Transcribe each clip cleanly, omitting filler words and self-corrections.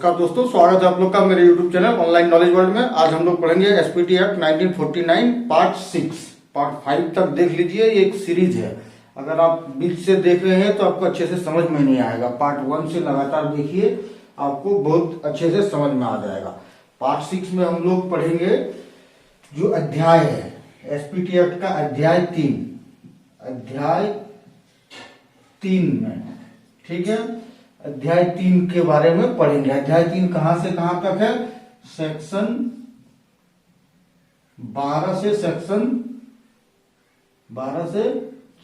नमस्कार दोस्तों, स्वागत है आप लोग का मेरे YouTube channel online knowledge world में। आज हम लोग पढ़ेंगे एसपीटी एक्ट 1949 पार्ट 6। पार्ट 5 तक देख लीजिए, ये एक सीरीज है। अगर आप बीच से देख रहे हैं तो आपको अच्छे से समझ में नहीं आएगा। पार्ट 1 से लगातार देखिए, आपको बहुत अच्छे से समझ में आ जाएगा। पार्ट 6 में हम लोग पढ़ेंगे जो अध्याय है एसपीटी एक्ट का, अध्याय 3 में, ठीक है। अध्याय 3 के बारे में पढ़ेंगे। अध्याय 3 कहां से कहां तक है? सेक्शन 12 से सेक्शन 12 से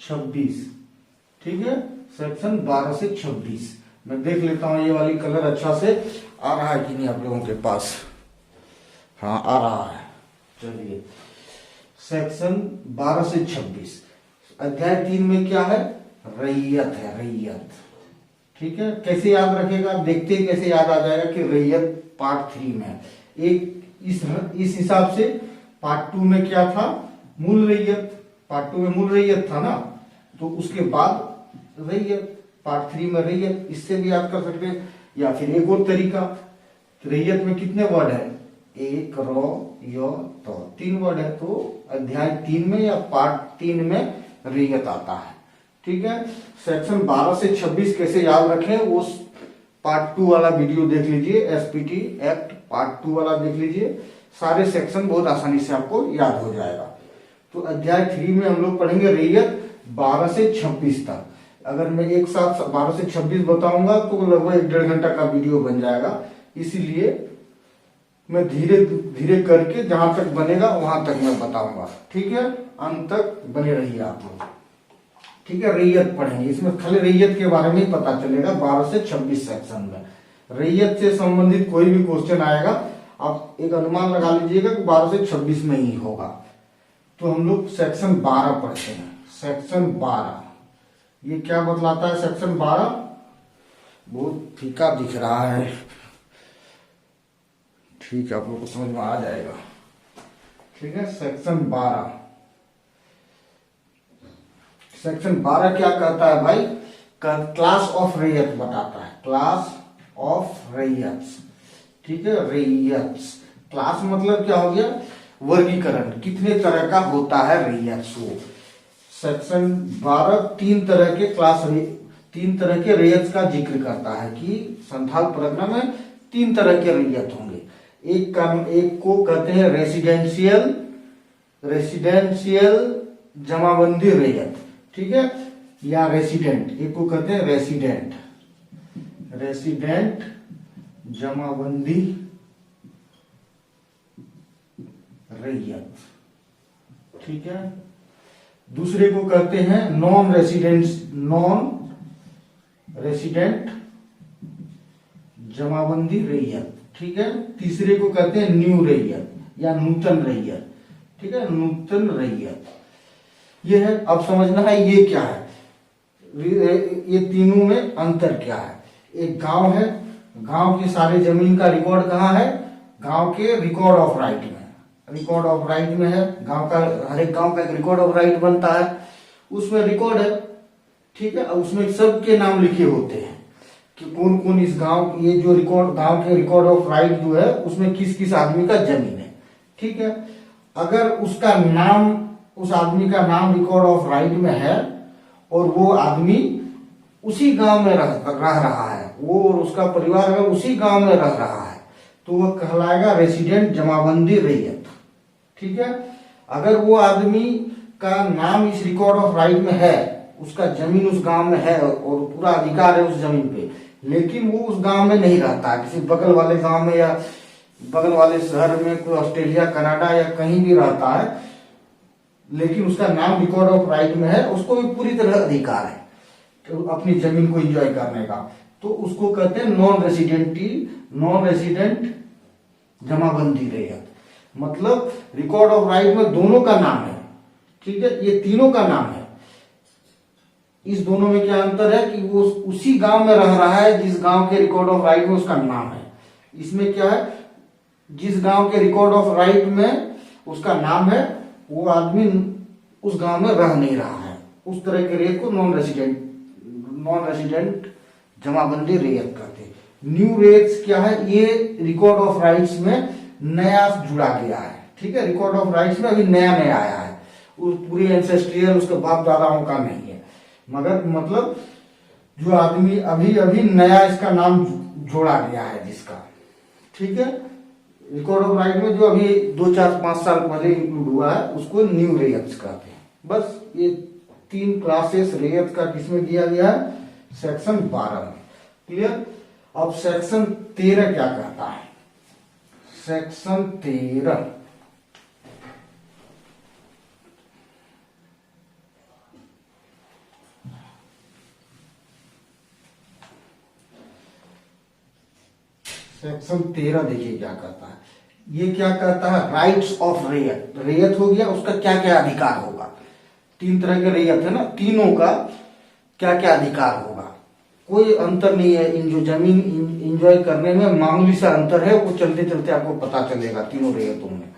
26, ठीक है। सेक्शन 12 से 26 मैं देख लेता हूं ये वाली कलर अच्छा से आ रहा है कि नहीं आप लोगों के पास। हाँ, आ रहा है। चलिए, सेक्शन 12 से 26 अध्याय 3 में क्या है? रैयत है, रैयत, ठीक है। कैसे याद रखेगा? देखते ही कैसे याद आ जाएगा कि रैयत पार्ट 3 में। एक इस हिसाब से पार्ट 2 में क्या था? मूल रैयत। पार्ट 2 में मूल रैयत था ना, तो उसके बाद रैयत, पार्ट 3 में रैयत। इससे भी याद कर सकते हैं। या फिर एक और तरीका, रैयत में कितने वर्ड है? एक, रो, यो, तो 3 वर्ड है। तो अध्याय 3 में या पार्ट 3 में रैयत आता है, ठीक है। सेक्शन 12 से 26 कैसे याद रखें, वो पार्ट 2 वाला वीडियो देख लीजिए। एसपीटी एक्ट पार्ट 2 वाला देख लीजिए, सारे सेक्शन बहुत आसानी से आपको याद हो जाएगा। तो अध्याय 3 में हम लोग पढ़ेंगे रैयत 12 से 26 तक। अगर मैं एक साथ 12 से 26 बताऊंगा तो लगभग 1.5 घंटा का वीडियो बन जाएगा। इसीलिए मैं धीरे धीरे करके जहां तक बनेगा वहां तक मैं बताऊंगा, ठीक है। अंत तक बने रहिए आप लोग, ठीक है। रैयत पढ़ेंगे, इसमें खाली रैयत के बारे में ही पता चलेगा 12 से 26 सेक्शन में। रैयत से संबंधित कोई भी क्वेश्चन आएगा, आप एक अनुमान लगा लीजिएगा कि 12 से 26 में ही होगा। तो हम लोग सेक्शन 12 पढ़ते हैं। सेक्शन 12 ये क्या बतलाता है? सेक्शन 12 बहुत फीका दिख रहा है, ठीक है, आप लोग को समझ में आ जाएगा, ठीक है। सेक्शन 12 क्या कहता है भाई? क्लास ऑफ रैयत बताता है। क्लास ऑफ रैयत, ठीक है। रैयत क्लास मतलब क्या हो गया? वर्गीकरण, कितने तरह का होता है रैयत। सेक्शन 12 3 तरह के क्लास, 3 तरह के रैयत का जिक्र करता है कि संथाल परगना में 3 तरह के रैयत होंगे। एक को कहते हैं रेसिडेंशियल जमाबंदी रैयत, ठीक है, या रेसिडेंट। एक को कहते हैं रेसिडेंट जमाबंदी रैयत, ठीक है। दूसरे को कहते हैं नॉन रेसिडेंट जमाबंदी रैयत, ठीक है। तीसरे को कहते हैं न्यू रैयत या नूतन रैयत, ठीक है, नूतन रैयत। ये है। अब समझना है ये क्या है, ये तीनों में अंतर क्या है। एक गांव है, गांव की सारी जमीन का रिकॉर्ड कहाँ है? गांव के रिकॉर्ड ऑफ राइट में। रिकॉर्ड ऑफ राइट में है गांव का, हर एक गांव का एक रिकॉर्ड ऑफ राइट बनता है, उसमें रिकॉर्ड है, ठीक है। उसमें सबके नाम लिखे होते हैं कि कौन कौन इस गांव, ये जो रिकॉर्ड, गांव के रिकॉर्ड ऑफ राइट जो है उसमें किस किस आदमी का जमीन है, ठीक है। अगर उसका नाम, उस आदमी का नाम रिकॉर्ड ऑफ राइट में है और वो आदमी उसी गांव में रह रहा है, वो और उसका परिवार अगर उसी गांव में रह रहा है, तो वह कहलाएगा रेसिडेंट जमाबंदी रैयत, ठीक है। अगर वो आदमी का नाम इस रिकॉर्ड ऑफ राइट में है, उसका जमीन उस गांव में है और पूरा अधिकार है उस जमीन पे, लेकिन वो उस गांव में नहीं रहता है, किसी बगल वाले गांव में या बगल वाले शहर में, कोई ऑस्ट्रेलिया, कनाडा या कहीं भी रहता है, लेकिन उसका नाम रिकॉर्ड ऑफ राइट में है, उसको भी पूरी तरह अधिकार है तो अपनी जमीन को एंजॉय करने का, तो उसको कहते हैं नॉन रेसिडेंट जमाबंदी रैयत। मतलब रिकॉर्ड ऑफ राइट में दोनों का नाम है, ठीक है, ये तीनों का नाम है। इस दोनों में क्या अंतर है कि वो उसी गांव में रह रहा है जिस गांव के रिकॉर्ड ऑफ राइट में उसका नाम है। इसमें क्या है, जिस गांव के रिकॉर्ड ऑफ राइट में उसका नाम है, वो आदमी उस गांव में रह नहीं रहा है। उस तरह के रैयत को नॉन रेसिडेंट जमाबंदी रैयत कहते हैं। न्यू रेट्स क्या है, ये रिकॉर्ड ऑफ राइट्स में नया जुड़ा गया है, ठीक है। रिकॉर्ड ऑफ राइट्स में अभी नया नया आया है, पूरी एंसेस्ट्रियल उसके बाप दादाओं का नहीं है, मगर मतलब जो आदमी अभी अभी नया इसका नाम जोड़ा गया है जिसका, ठीक है। रिकॉर्ड ऑफ राइट में जो अभी 2 4 5 साल पहले इंक्लूड हुआ है उसको न्यू रेयत्स कहते हैं। बस ये 3 क्लासेस रेयत का किसमें दिया गया है, सेक्शन 12 में। क्लियर। अब सेक्शन 13 क्या कहता है, सेक्शन 13 सेक्शन 13 देखिए क्या कहता है। ये क्या कहता है, राइट्स ऑफ रेयत। रेयत हो गया, उसका क्या क्या अधिकार होगा। 3 तरह के रेयत है ना, तीनों का क्या क्या अधिकार होगा। कोई अंतर नहीं है, इन जो जमीन इंजॉय करने में मामूली सा अंतर है, वो चलते चलते आपको पता चलेगा तीनों रेयतों में,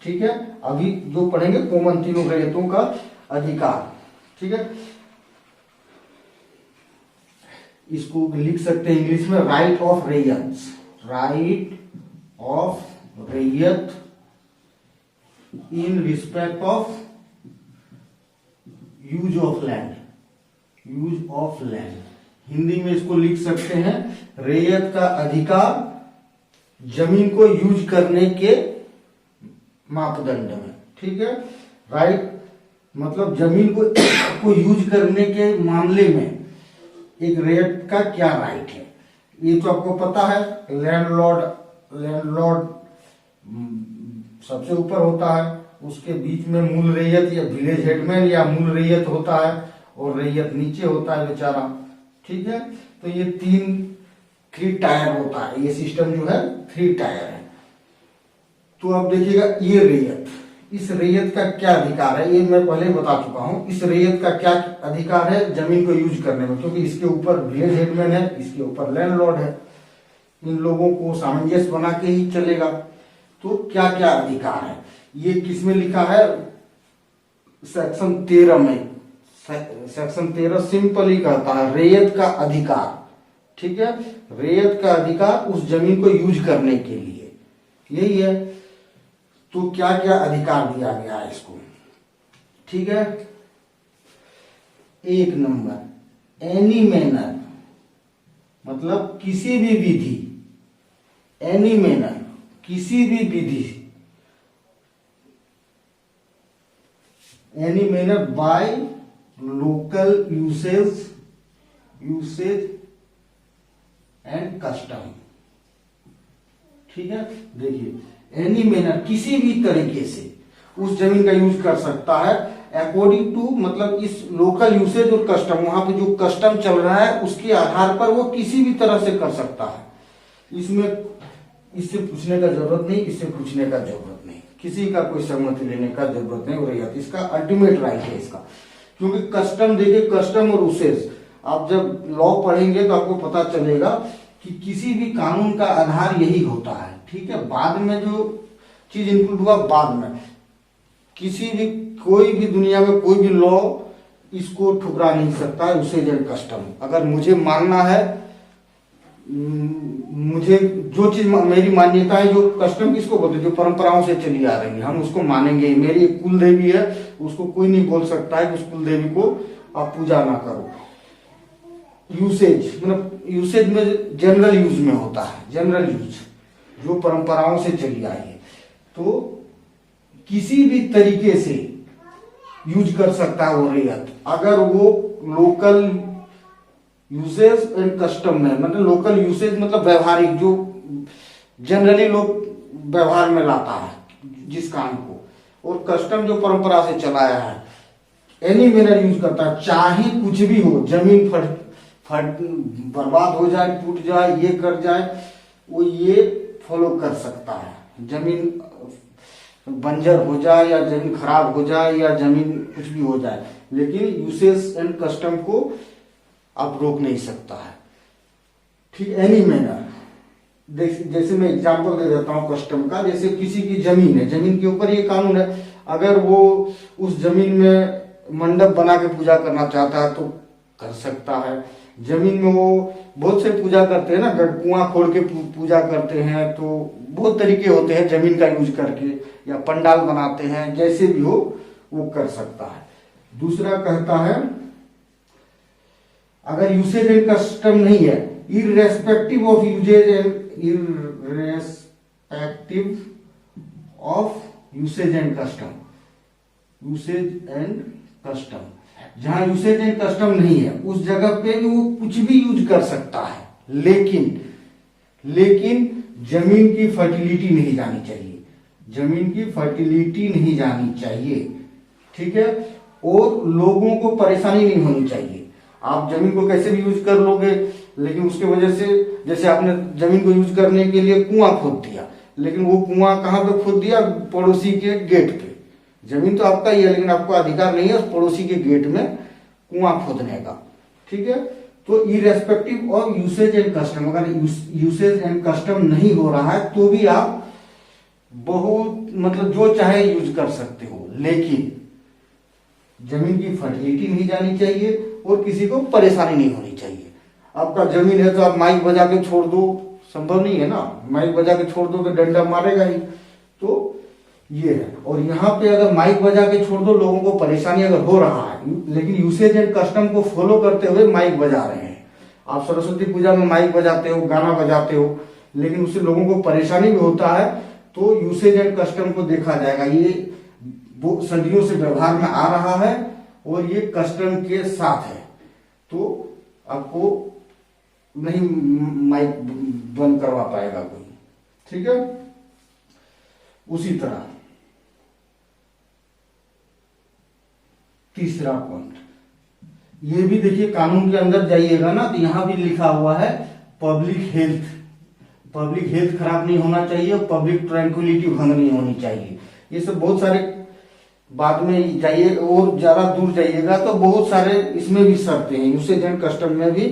ठीक है। अभी जो पढ़ेंगे कॉमन तीनों रेयतों का अधिकार, ठीक है। इसको लिख सकते हैं इंग्लिश में, right of ryots, right of ryot in respect of use of land, use of land. Hindi में इसको लिख सकते हैं रेयत का अधिकार जमीन को यूज करने के मापदंड में, ठीक है। राइट मतलब जमीन को यूज करने के मामले में एक रेयत का क्या राइट है, ये तो आपको पता है। लैंडलॉर्ड सबसे ऊपर होता है, उसके बीच में मूल रेयत या विलेज हेडमैन या मूल रेयत होता है, और रेयत नीचे होता है बेचारा, ठीक है। तो ये 3 टायर होता है, ये सिस्टम जो है 3 टायर है। तो अब देखिएगा ये रेयत, इस रेयत का क्या अधिकार है, ये मैं पहले बता चुका हूं। इस रेयत का क्या अधिकार है जमीन को यूज करने में, क्योंकि इसके ऊपर विलेज हेडमैन है, इसके ऊपर लैंडलॉर्ड है, इन लोगों को सामंजस्य बना के ही चलेगा। तो क्या क्या अधिकार है, ये किसमें लिखा है, सेक्शन 13 में। सेक्शन 13 सिंपली कहता है रेयत का अधिकार, ठीक है। रेयत का अधिकार उस जमीन को यूज करने के लिए, यही है। तो क्या क्या अधिकार दिया गया है इसको, ठीक है। 1 नंबर, एनी मैनर मतलब किसी भी विधि, एनी मैनर किसी भी विधि, any manner by local usage and custom, ठीक है। देखिए एनी मैनर किसी भी तरीके से उस जमीन का यूज कर सकता है, अकॉर्डिंग टू मतलब इस लोकल यूसेज और कस्टम, वहां पे जो कस्टम चल रहा है उसके आधार पर वो किसी भी तरह से कर सकता है। इसमें इससे पूछने का जरूरत नहीं, इससे पूछने का जरूरत नहीं, किसी का कोई सहमति लेने का जरूरत नहीं, और इसका अल्टीमेट राइट है इसका। क्योंकि कस्टम देखिए, कस्टम और यूसेज आप जब लॉ पढ़ेंगे तो आपको पता चलेगा कि किसी भी कानून का आधार यही होता है, ठीक है। बाद में जो चीज इंक्लूड हुआ बाद में, किसी भी कोई भी दुनिया में कोई भी लॉ इसको ठुकरा नहीं सकता है, यूसेज एंड कस्टम। अगर मुझे मानना है, मुझे जो चीज मेरी मान्यता है, जो कस्टम किसको बोलते हैं, जो परंपराओं से चली आ रही है, हम उसको मानेंगे। मेरी एक कुल देवी है, उसको कोई नहीं बोल सकता है कि उस कुल देवी को आप पूजा ना करो। यूसेज मतलब यूसेज में जनरल यूज में होता है, जनरल यूज जो परंपराओं से चली आई है, तो किसी भी तरीके से यूज कर सकता है वो रेयत, अगर वो लोकल यूसेज एंड कस्टम में, मतलब लोकल यूसेज मतलब व्यवहारिक, जो जनरली लोग व्यवहार में लाता है जिस काम को, और कस्टम जो परंपरा से चलाया है, एनी मैनर यूज करता है। चाहे कुछ भी हो, जमीन फट बर्बाद हो जाए, टूट जाए, ये कर जाए, वो ये फॉलो कर सकता है। जमीन बंजर हो जाए या जमीन खराब हो जाए या जमीन कुछ भी हो जाए, लेकिन यूसेज एंड कस्टम को आप रोक नहीं सकता है, ठीक। एनी मैनर, जैसे मैं एग्जांपल दे देता हूं कस्टम का। जैसे किसी की जमीन है, जमीन के ऊपर ये कानून है, अगर वो उस जमीन में मंडप बना के पूजा करना चाहता है तो कर सकता है। जमीन में वो बहुत से पूजा करते हैं ना, कुआं खोद के पूजा करते हैं, तो बहुत तरीके होते हैं जमीन का यूज करके, या पंडाल बनाते हैं, जैसे भी हो वो कर सकता है। दूसरा कहता है अगर यूसेज एंड कस्टम नहीं है, irrespective of usages and irrespective of usage and custom, usage and custom, जहां यूसेज एंड कस्टम नहीं है उस जगह पे वो कुछ भी यूज कर सकता है, लेकिन जमीन की फर्टिलिटी नहीं जानी चाहिए, जमीन की फर्टिलिटी नहीं जानी चाहिए, ठीक है। और लोगों को परेशानी नहीं होनी चाहिए। आप जमीन को कैसे भी यूज कर लोगे, लेकिन उसके वजह से, जैसे आपने जमीन को यूज करने के लिए कुआं खोद दिया, लेकिन वो कुआं कहां पे खोद दिया, पड़ोसी के गेट पे। जमीन तो आपका ही है, लेकिन आपको अधिकार नहीं है उस पड़ोसी के गेट में कुआं खोदने का, ठीक है। तो irrespective of usage and custom, अगर यूसेज एंड कस्टम नहीं हो रहा है तो भी आप बहुत मतलब जो चाहे यूज कर सकते हो, लेकिन जमीन की फर्टिलिटी नहीं जानी चाहिए और किसी को परेशानी नहीं होनी चाहिए। आपका जमीन है तो आप माइक बजा के छोड़ दो, संभव नहीं है ना, माइक बजा के छोड़ दो तो डंडा मारेगा ही, तो ये है। और यहाँ पे अगर माइक बजा के छोड़ दो, लोगों को परेशानी अगर हो रहा है, लेकिन यूसेज एंड कस्टम को फॉलो करते हुए माइक बजा रहे हैं, आप सरस्वती पूजा में माइक बजाते हो, गाना बजाते हो, लेकिन उससे लोगों को परेशानी भी होता है, तो यूसेज एंड कस्टम को देखा जाएगा, ये वो सदियों से व्यवहार में आ रहा है और ये कस्टम के साथ है, तो आपको नहीं माइक बंद करवा पाएगा कोई, ठीक है। उसी तरह तीसरा पॉइंट, ये भी देखिए कानून के अंदर जाइएगा ना, तो यहां भी लिखा हुआ है पब्लिक हेल्थ, पब्लिक हेल्थ खराब नहीं होना चाहिए, पब्लिक ट्रैंक्विलिटी भंग नहीं होनी चाहिए। ये सब बहुत सारे बाद में जाइए और ज्यादा दूर जाइएगा तो बहुत सारे इसमें भी शर्तें हैं, यूसेज एंड कस्टम में भी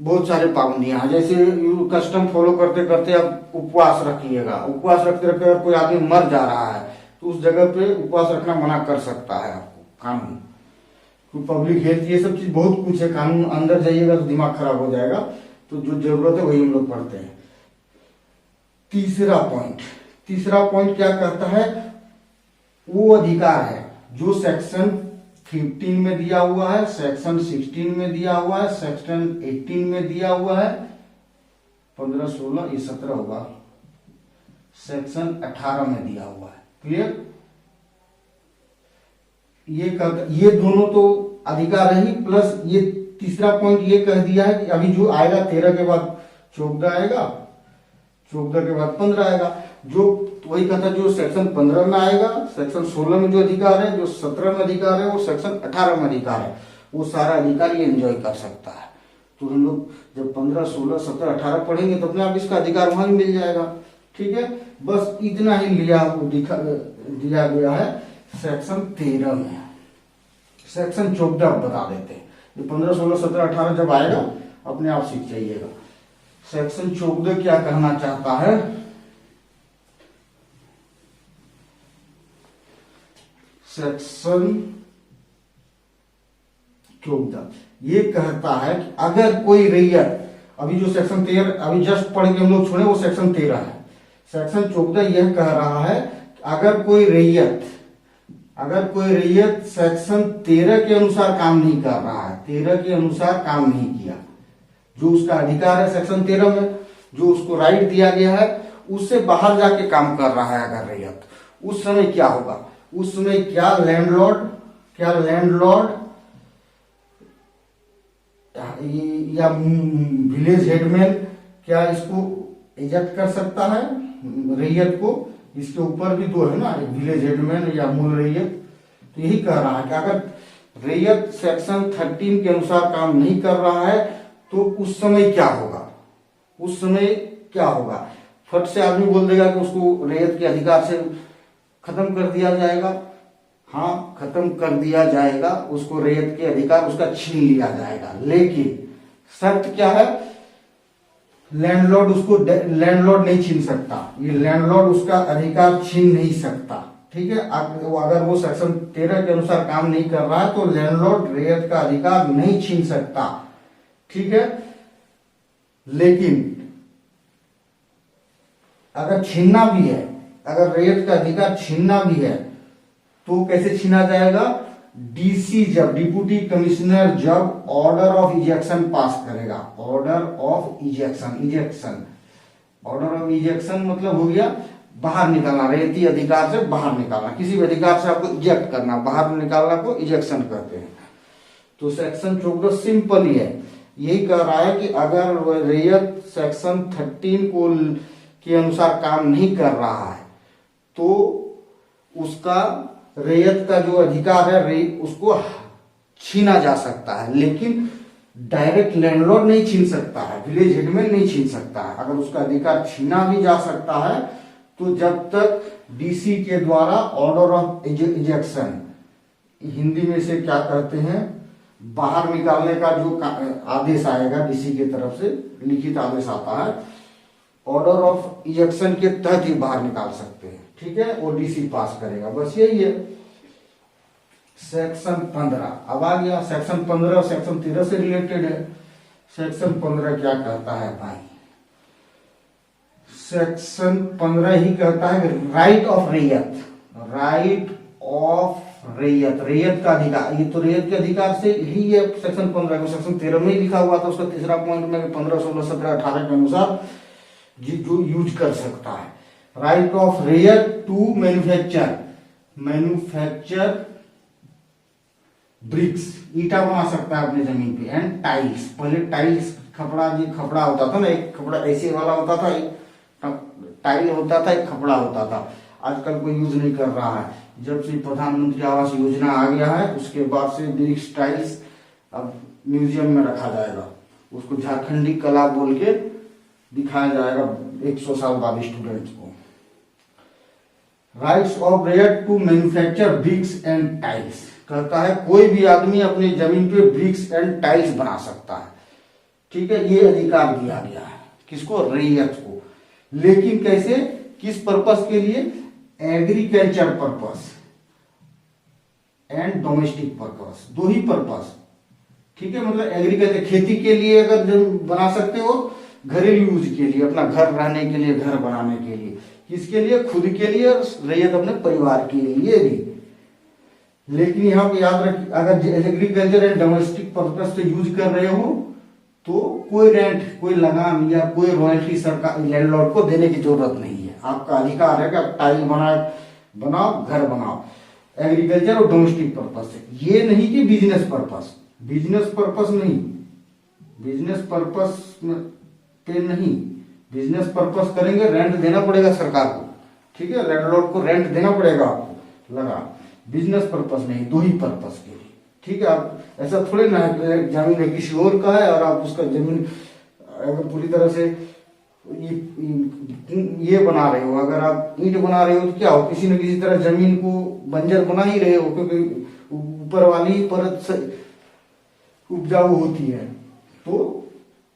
बहुत सारे पाबंदियां हैं। जैसे कस्टम फॉलो करते करते आप उपवास रखिएगा, उपवास रखते रखते अगर कोई आदमी मर जा रहा है तो उस जगह पे उपवास रखना मना कर सकता है आपको कानून। तो पब्लिक हेल्थ, ये सब चीज बहुत कुछ है, कानून अंदर जाइएगा तो दिमाग खराब हो जाएगा, तो जो जरूरत है वही हम लोग पढ़ते हैं। तीसरा पॉइंट क्या कहता है, वो अधिकार है जो सेक्शन 15 में दिया हुआ है, सेक्शन 16 में दिया हुआ है, सेक्शन 18 में दिया हुआ है, 15, 16, ये 17 होगा, सेक्शन 18 में दिया हुआ है। क्लियर? ये दोनों तो अधिकार है ही, प्लस ये तीसरा पॉइंट ये कह दिया है कि अभी जो आएगा 13 के बाद 14 आएगा, 14 के बाद 15 आएगा, जो वही कहता जो सेक्शन 15 में आएगा, सेक्शन 16 में जो अधिकार है, जो 17 में अधिकार है, वो सेक्शन 18 में अधिकार है, वो सारा अधिकार ये एंजॉय कर सकता है। तो हम लोग जब 15, 16, 17, 18 पढ़ेंगे तो अपने आप इसका अधिकार वहां भी मिल जाएगा, ठीक है। बस इतना ही दिया गया है सेक्शन 13 में। सेक्शन 14 बता देते हैं, ये 15, 16, 17, 18 जब आएगा अपने आप सीख जाइएगा। सेक्शन 14 क्या कहना चाहता है, सेक्शन 14 ये कहता है कि अगर कोई रैयत, अभी जो सेक्शन 13 अभी जस्ट पढ़ के हम लोग छोड़े वो सेक्शन 13 है, सेक्शन 14 यह कह रहा है कि अगर कोई रैयत सेक्शन 13 के अनुसार काम नहीं कर रहा है, 13 के अनुसार काम नहीं किया, जो उसका अधिकार है सेक्शन 13 में, जो उसको राइट दिया गया है, उससे बाहर जाके काम कर रहा है अगर रैयत, उस समय क्या होगा, उस समय क्या लैंडलॉर्ड या विलेज हेडमैन क्या इसको इजेक्ट कर सकता है रैयत को। इसके ऊपर भी दो है ना, विलेज हेडमैन या मूल रैयत। तो यही कह रहा है कि अगर रैयत सेक्शन 13 के अनुसार काम नहीं कर रहा है तो उस समय क्या होगा, फट से आदमी बोल देगा कि उसको रैयत के अधिकार से खत्म कर दिया जाएगा। हाँ, खत्म कर दिया जाएगा, उसको रैयत के अधिकार उसका छीन लिया जाएगा, लेकिन शर्त क्या है, लैंडलॉर्ड नहीं छीन सकता, ये लैंडलॉर्ड उसका अधिकार छीन नहीं सकता, ठीक है। अगर वो सेक्शन 13 के अनुसार काम नहीं कर रहा है तो लैंडलॉर्ड रैयत का अधिकार नहीं छीन सकता, ठीक है। लेकिन अगर छीनना भी है, अगर रैयत का अधिकार छीनना भी है तो कैसे छीना जाएगा? डीसी जब, डिप्टी कमिश्नर जब ऑर्डर ऑफ इजेक्शन पास करेगा, order of ejection order of ejection मतलब हो गया बाहर निकालना, रैयती अधिकार से बाहर निकालना, किसी भी अधिकार से आपको इजेक्ट करना, बाहर निकालना को इजेक्शन कहते हैं। तो सेक्शन 14 सिंपल ही है, यही कह रहा है कि अगर रैयत सेक्शन 13 को के अनुसार काम नहीं कर रहा है तो उसका रैयत का जो अधिकार है उसको छीना जा सकता है, लेकिन डायरेक्ट लैंडलॉर्ड नहीं छीन सकता है, विलेज हेडमैन नहीं छीन सकता है। अगर उसका अधिकार छीना भी जा सकता है तो जब तक डीसी के द्वारा ऑर्डर ऑफ इजेक्शन, हिंदी में से क्या कहते हैं, बाहर निकालने का जो आदेश आएगा डीसी की तरफ से, लिखित आदेश आता है, ऑर्डर ऑफ इजेक्शन के तहत ही बाहर निकाल सकते हैं, ठीक है। वो डीसी पास करेगा, बस यही है। सेक्शन 15 अब आ गया। सेक्शन 15 सेक्शन 13 से रिलेटेड है। सेक्शन 15 क्या कहता है भाई? सेक्शन 15 ही कहता है कि राइट ऑफ रैयत, राइट ऑफ रैयत, रैयत का अधिकार। ये तो रैयत के अधिकार से ही है सेक्शन 15 को, सेक्शन 13 में ही लिखा हुआ था उसका तीसरा पॉइंट में 15, 16, 17, 18 के अनुसार जो यूज कर सकता है। Right of ryot to manufacture BRICS, ईटा बना सकता है अपनी जमीन पे, एंड टाइल्स। पहले टाइल्स खपड़ा होता था ना, एक खपड़ा ऐसे वाला होता था, एक टाइल होता था, एक खपड़ा होता था। आजकल कोई यूज नहीं कर रहा है। जब से प्रधानमंत्री आवास योजना आ गया है उसके बाद से ब्रिक्स टाइल्स अब म्यूजियम में रखा जाएगा, उसको झारखंडी कला बोल के दिखाया जाएगा 100 साल बाद स्टूडेंट्स को। Rights of ryot to manufacture bricks and tiles कहता है कोई भी आदमी अपनी जमीन पे ब्रिक्स एंड टाइल्स बना सकता है, ठीक है। ये अधिकार दिया गया है किसको? रैयत को। लेकिन कैसे, किस पर्पस के लिए? Agriculture purpose and domestic purpose, दो ही पर्पस, ठीक है। मतलब एग्रीकल्चर खेती के लिए अगर बना सकते हो, घरेलू यूज के लिए, अपना घर रहने के लिए, घर बनाने के लिए, किसके लिए? खुद के लिए, रैयत अपने परिवार के लिए भी। लेकिन यहाँ पे याद रखिए, अगर एग्रीकल्चर एंड डोमेस्टिक पर्पस से यूज कर रहे हो तो कोई रेंट, कोई लगान या कोई रॉयल्टी सरकार लैंडलॉर्ड को देने की जरूरत नहीं है। आपका अधिकार है कि आप टाइल बनाओ, घर बनाओ, एग्रीकल्चर और डोमेस्टिक पर्पस से। ये नहीं कि बिजनेस पर्पस, बिजनेस पर्पस नहीं, बिजनेस पर्पस पे नहीं। बिजनेस पर्पस करेंगे रेंट देना पड़ेगा सरकार को, ठीक है, लैंडलॉर्ड को रेंट देना पड़ेगा आपको लगा। बिजनेस पर्पस नहीं, दो ही पर्पस के लिए, ठीक है। आप ऐसा थोड़े ना है जमीन है किसी और का है और आप उसका जमीन अगर पूरी तरह से ये बना रहे हो, अगर आप ईंट बना रहे हो तो क्या हो, किसी न किसी तरह जमीन को बंजर बना ही रहे हो, क्योंकि ऊपर वाली परत से उपजाऊ होती है। तो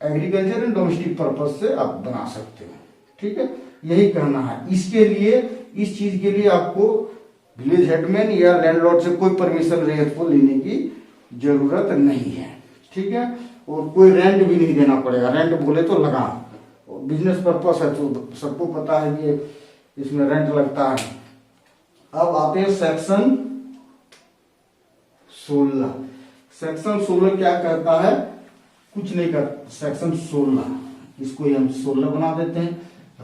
एग्रीकल्चर एंड डोमेस्टिक पर्पस से आप बना सकते हो, ठीक है। यही कहना है। इसके लिए, इस चीज के लिए आपको विलेज हेडमैन या लैंडलॉर्ड से कोई परमिशन रैयत को लेने की जरूरत नहीं है, ठीक है। और कोई रेंट भी नहीं देना पड़ेगा, रेंट बोले तो लगा, बिजनेस पर्पस है तो सबको पता है कि इसमें रेंट लगता है। अब आते हैं सेक्शन 16। सेक्शन 16 क्या कहता है? कुछ नहीं कर, सेक्शन 16 इसको हम 16 बना देते हैं।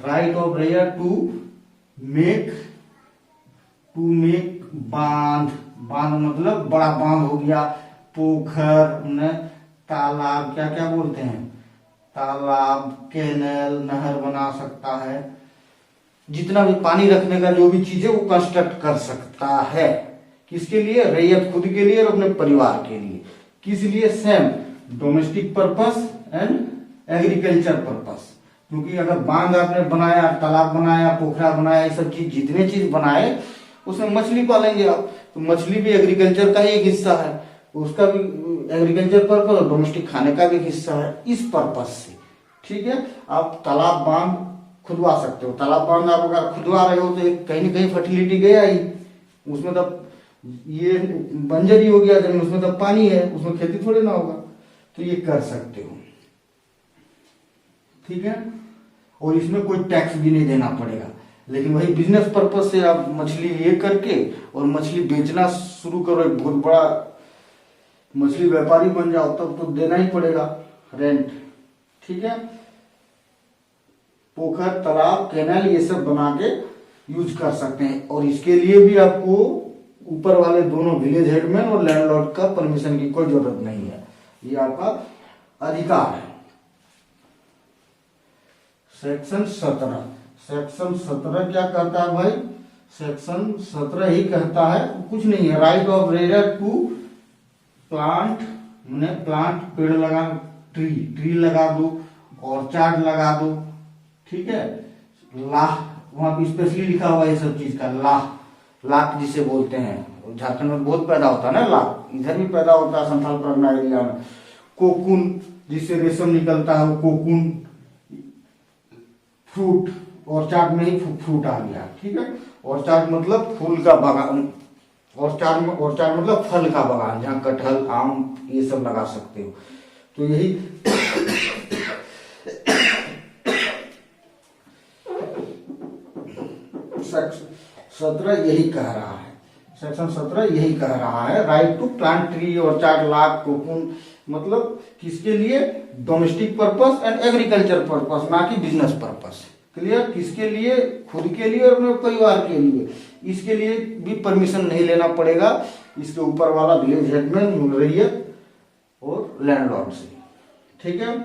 Right of ryot to make बांध, बांध मतलब बड़ा बांध हो गया, पोखर, तालाब, क्या क्या बोलते हैं, तालाब, कैनल, नहर बना सकता है। जितना भी पानी रखने का जो भी चीज है वो कंस्ट्रक्ट कर सकता है। किसके लिए? रैयत खुद के लिए और अपने परिवार के लिए। किस लिए? Same domestic purpose and agriculture purpose. क्योंकि अगर बांध आपने बनाया, तालाब बनाया, पोखरा बनाया, ये सब चीज जितने चीज बनाए उसमें मछली पालेंगे आप, तो मछली भी एग्रीकल्चर का ही एक हिस्सा है, उसका भी एग्रीकल्चर पर्पस और डोमेस्टिक खाने का भी हिस्सा है, इस पर्पस से, ठीक है। आप तालाब बांध खुदवा सकते हो। तालाब बांध आप अगर खुदवा रहे हो तो कहीं ना कहीं फर्टिलिटी गया ही, उसमें तब ये बंजर ही हो गया जमीन, उसमें तब पानी है, उसमें खेती थोड़ी ना होगा। तो ये कर सकते हो, ठीक है। और इसमें कोई टैक्स भी नहीं देना पड़ेगा। लेकिन वही बिजनेस पर्पज से आप मछली ये करके और मछली बेचना शुरू करो, एक बहुत बड़ा मछली व्यापारी बन जाओ, तब तो देना ही पड़ेगा रेंट, ठीक है। पोखर, तालाब, कैनाल ये सब बना के यूज कर सकते हैं। और इसके लिए भी आपको ऊपर वाले दोनों विलेज हेडमैन और लैंडलॉर्ड का परमिशन की कोई जरूरत नहीं है, ये आपका अधिकार है। सेक्शन 17, सेक्शन 17 क्या कहता है भाई? सेक्शन 17 ही कहता है, कुछ नहीं है, right of ryot to plant, plant पेड़ लगा, ट्री लगा दो, ऑर्चार्ड लगा दो, ठीक है। लाह, वहां पे स्पेशली लिखा हुआ है ये सब चीज का, लाख जिसे बोलते हैं, झारखंड में बहुत पैदा होता है ना लाख, इधर भी पैदा होता है संथाल परगना एरिया में। कोकून जिससे रेशम निकलता है वो कोकून, फ्रूट, ऑर्चार्ड में ही फ्रूट आ गया, ठीक है। ऑर्चार्ड मतलब फूल का बागान, ऑर्चार्ड मतलब फल का बागान, जहाँ कटहल, आम ये सब लगा सकते हो। तो यही सेक्शन 17 यही कह रहा है, सेक्शन 17 यही कह रहा है, right to plant tree, orchard, lac, cocoon, मतलब किसके लिए? Domestic purpose and agriculture purpose, ना कि बिजनेस पर्पस। क्लियर? किसके लिए? खुद के लिए और अपने परिवार के लिए। इसके लिए भी परमिशन नहीं लेना पड़ेगा, इसके ऊपर वाला विलेज हेडमैन, मुलरैयत और लैंडलॉर्ड से, ठीक है।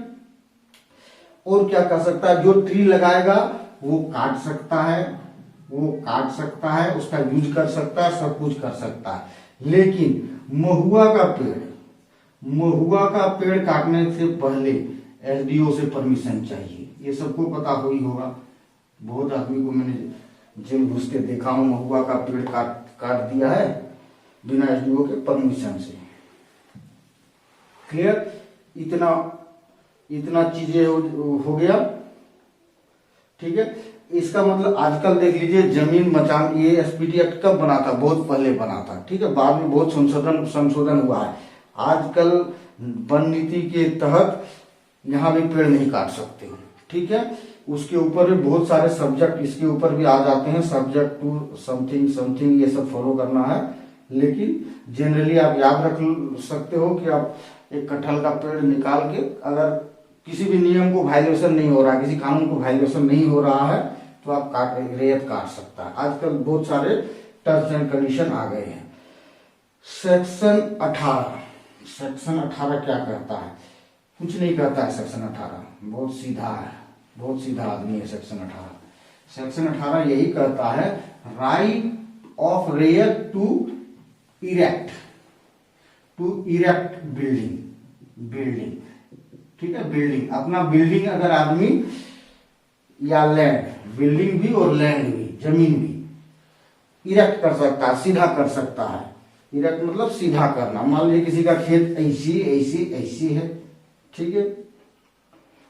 और क्या कर सकता है? जो ट्री लगाएगा वो काट सकता है, उसका यूज कर सकता है, सब कुछ कर सकता है। लेकिन महुआ का पेड़ काटने से पहले एसडीओ से परमिशन चाहिए। ये सबको पता हो ही होगा, बहुत आदमी को मैंने जेल घुस के देखा हूं, महुआ का पेड़ काट दिया है बिना एसडीओ के परमिशन से। क्लियर? इतना चीजें हो गया, ठीक है। इसका मतलब आजकल देख लीजिए, जमीन मचान, ये एसपीटी एक्ट कब बना था? बहुत पहले बना था, ठीक है। बाद में बहुत संशोधन हुआ है। आजकल वन नीति के तहत यहाँ भी पेड़ नहीं काट सकते, ठीक है। उसके ऊपर भी बहुत सारे सब्जेक्ट इसके ऊपर भी आ जाते हैं, सब्जेक्ट टू समथिंग ये सब फॉलो करना है। लेकिन जनरली आप याद रख सकते हो कि आप एक कटहल का पेड़ निकाल के, अगर किसी भी नियम को वायलेशन नहीं हो रहा, किसी कानून को वायलेशन नहीं हो रहा है, तो आप रेत काट सकता है। आजकल बहुत सारे टर्म्स एंड कंडीशन आ गए हैं। सेक्शन 18 क्या कहता है? कुछ नहीं कहता है सेक्शन 18, बहुत सीधा आदमी है सेक्शन 18। सेक्शन 18 यही कहता है, right of ryot to erect building, ठीक है। बिल्डिंग, अपना बिल्डिंग अगर आदमी या लैंड, बिल्डिंग भी और लैंड भी, जमीन भी इरेक्ट कर सकता है, सीधा कर सकता है। इरेक्ट मतलब सीधा करना। मान लीजिए किसी का खेत ऐसी है, ठीक है,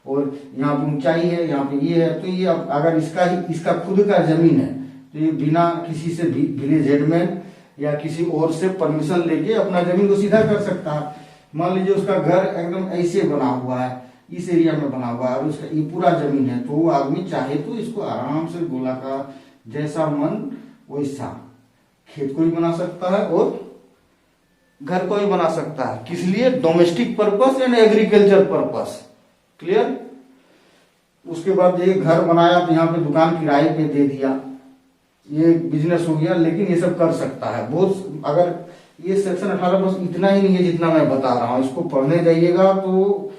और यहाँ पे ऊंचाई है, यहाँ पे ये है, तो ये अगर इसका खुद का जमीन है, तो ये बिना किसी से विलेज हेडमैन या किसी और से परमिशन लेके अपना जमीन को सीधा कर सकता है। मान लीजिए उसका घर एकदम ऐसे बना हुआ है, इस एरिया में बना हुआ है, और उसका ये पूरा जमीन है, तो वो आदमी चाहे तो इसको आराम से गोलाकार, जैसा मन वैसा खेत को भी बना सकता है और घर को भी बना सकता है। किस लिए? Domestic purpose and agriculture purpose. Clear? उसके बाद ये घर बनाया तो यहाँ पे दुकान किराए पे दे दिया, ये बिजनेस हो गया। लेकिन ये सब कर सकता है बहुत। अगर ये सेक्शन 18 बस इतना ही नहीं है जितना मैं बता रहा हूँ, इसको पढ़ने जाइएगा तो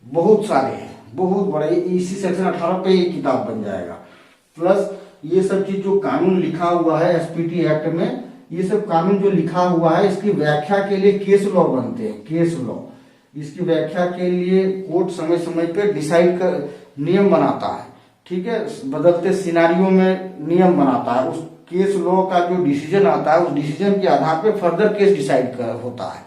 बहुत सारे हैं, बहुत बड़े। इसी सेक्शन 18 पे ये किताब बन जाएगा। प्लस ये सब चीज जो कानून लिखा हुआ है एसपीटी एक्ट में, ये सब कानून जो लिखा हुआ है, इसकी व्याख्या के लिए केस लॉ बनते हैं, केस लॉ। इसकी व्याख्या के लिए कोर्ट समय समय पे डिसाइड कर नियम बनाता है, ठीक है। बदलते सिनारियों में नियम बनाता है। उस केस लॉ का जो डिसीजन आता है, उस डिसीजन के आधार पे फर्दर केस डिसाइड होता है।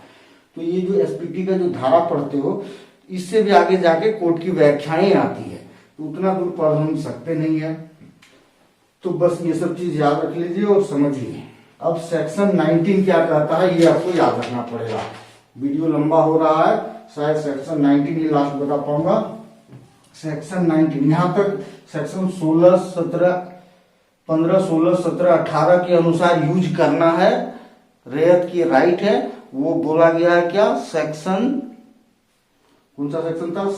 तो ये जो एसपीटी का जो धारा पढ़ते हो, इससे भी आगे जाके कोर्ट की व्याख्याएं आती है, तो उतना दूर पढ़ हम सकते नहीं है। तो बस ये सब चीज याद रख लीजिए और समझिए। अब सेक्शन 19 क्या कहता है ये आपको याद रखना पड़ेगा, वीडियो लंबा हो रहा है, शायद सेक्शन 19 ही लास्ट बता पाऊंगा। सेक्शन 19 यहां तक सेक्शन 16, 17, 15, 16, 17, 18 के अनुसार यूज करना है, रैयत की राइट है, वो बोला गया है क्या, सेक्शन कौन सा सेक्शन था,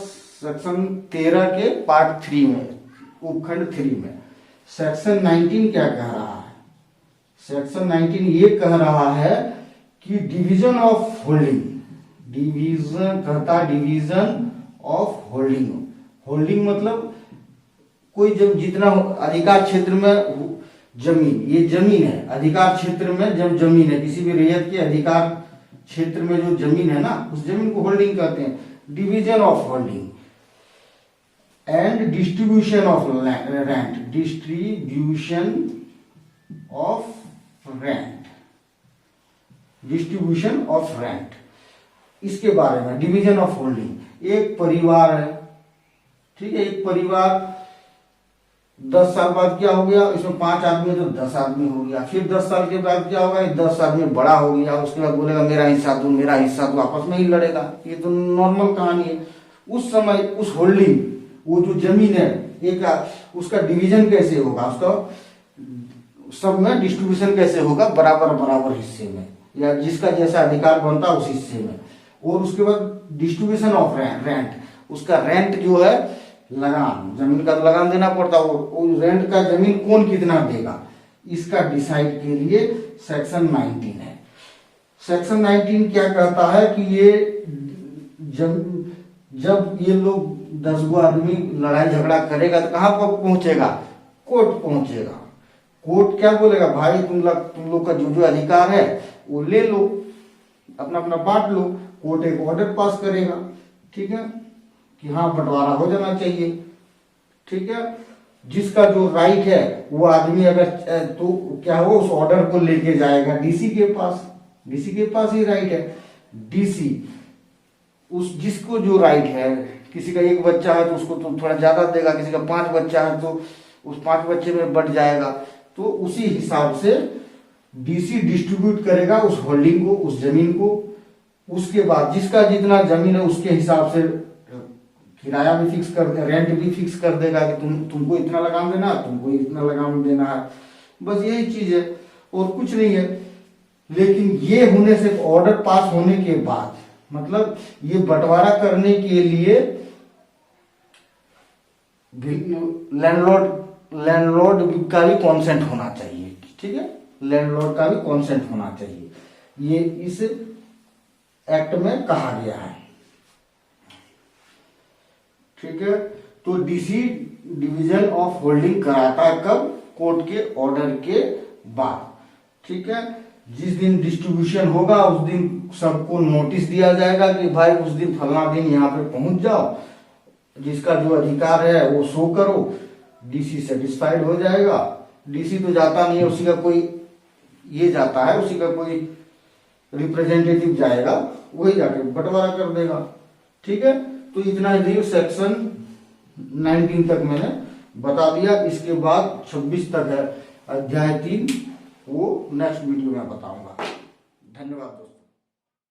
सेक्शन 13 के पार्ट 3 में, उपखंड 3 में। सेक्शन 19 क्या कह रहा है, सेक्शन 19 ये कह रहा है कि डिवीजन ऑफ होल्डिंग, डिवीजन कहता डिवीजन ऑफ होल्डिंग। होल्डिंग मतलब कोई जब जितना अधिकार क्षेत्र में जमीन, ये जमीन है, अधिकार क्षेत्र में जब जमीन है, किसी भी रैयत के अधिकार क्षेत्र में जो जमीन है ना, उस जमीन को होल्डिंग कहते हैं। Division of holding and distribution of rent, distribution of rent, distribution of rent, इसके बारे में डिवीजन ऑफ होल्डिंग। एक परिवार है, ठीक है, एक परिवार 10 साल बाद क्या हो गया, इसमें 5 आदमी है तो 10 आदमी हो गया, फिर 10 साल के बाद क्या होगा, 10 आदमी बड़ा हो गया, उसके बाद बोलेगा मेरा हिस्सा दो, मेरा हिस्सा दो, आपस में ही लड़ेगा, ये तो नॉर्मल कहानी है। उस समय उस होल्डिंग, वो जो जमीन है एक, उसका डिवीजन कैसे होगा, उसका सब में डिस्ट्रीब्यूशन कैसे होगा, बराबर बराबर हिस्से में, या जिसका जैसा अधिकार बनता उस हिस्से में। और उसके बाद डिस्ट्रीब्यूशन ऑफ रेंट, उसका रेंट जो है लगान, जमीन का तो लगान देना पड़ता है, वो रेंट का जमीन कौन कितना देगा, इसका डिसाइड के लिए सेक्शन 19 है। सेक्शन 19 क्या कहता है कि ये जब ये लोग 10 गो आदमी लड़ाई झगड़ा करेगा तो कहां पर पहुंचेगा, कोर्ट पहुंचेगा। कोर्ट क्या बोलेगा, भाई तुम लोग का जो अधिकार है वो ले लो, अपना अपना बांट लो। कोर्ट एक ऑर्डर पास करेगा, ठीक है, कि हाँ बंटवारा हो जाना चाहिए, ठीक है। जिसका जो राइट है वो आदमी अगर तो क्या हो, उस ऑर्डर को लेके जाएगा डीसी के पास, डीसी के पास ही राइट है। डीसी उस जिसको जो राइट है, किसी का 1 बच्चा है तो उसको तो थोड़ा ज्यादा देगा, किसी का 5 बच्चा है तो उस 5 बच्चे में बट जाएगा, तो उसी हिसाब से डीसी डिस्ट्रीब्यूट करेगा उस होल्डिंग को, उस जमीन को। उसके बाद जिसका जितना जमीन है उसके हिसाब से किराया भी फिक्स कर दे, रेंट भी फिक्स कर देगा कि तुमको इतना लगान देना, तुमको इतना लगान देना है, बस यही चीज है और कुछ नहीं है। लेकिन ये होने से, ऑर्डर पास होने के बाद, मतलब ये बंटवारा करने के लिए लैंडलॉर्ड का भी कॉन्सेंट होना चाहिए, ठीक है, लैंडलॉर्ड का भी कॉन्सेंट होना चाहिए, ये इस एक्ट में कहा गया है, ठीक है। तो डीसी डिवीजन ऑफ होल्डिंग कराता है कब, कोर्ट के ऑर्डर के बाद, ठीक है। जिस दिन डिस्ट्रीब्यूशन होगा उस दिन सबको नोटिस दिया जाएगा कि भाई उस दिन फलना दिन यहाँ पे पहुंच जाओ, जिसका जो अधिकार है वो शो करो, डीसी सेटिस्फाइड हो जाएगा। डीसी तो जाता नहीं है, उसी का कोई ये जाता है, उसी का कोई रिप्रेजेंटेटिव जाएगा, वही जाके बंटवारा कर देगा, ठीक है। तो इतना ही सेक्शन 19 तक मैंने बता दिया। इसके बाद 26 तक है अध्याय 3, वो नेक्स्ट वीडियो में बताऊंगा। धन्यवाद दोस्तों।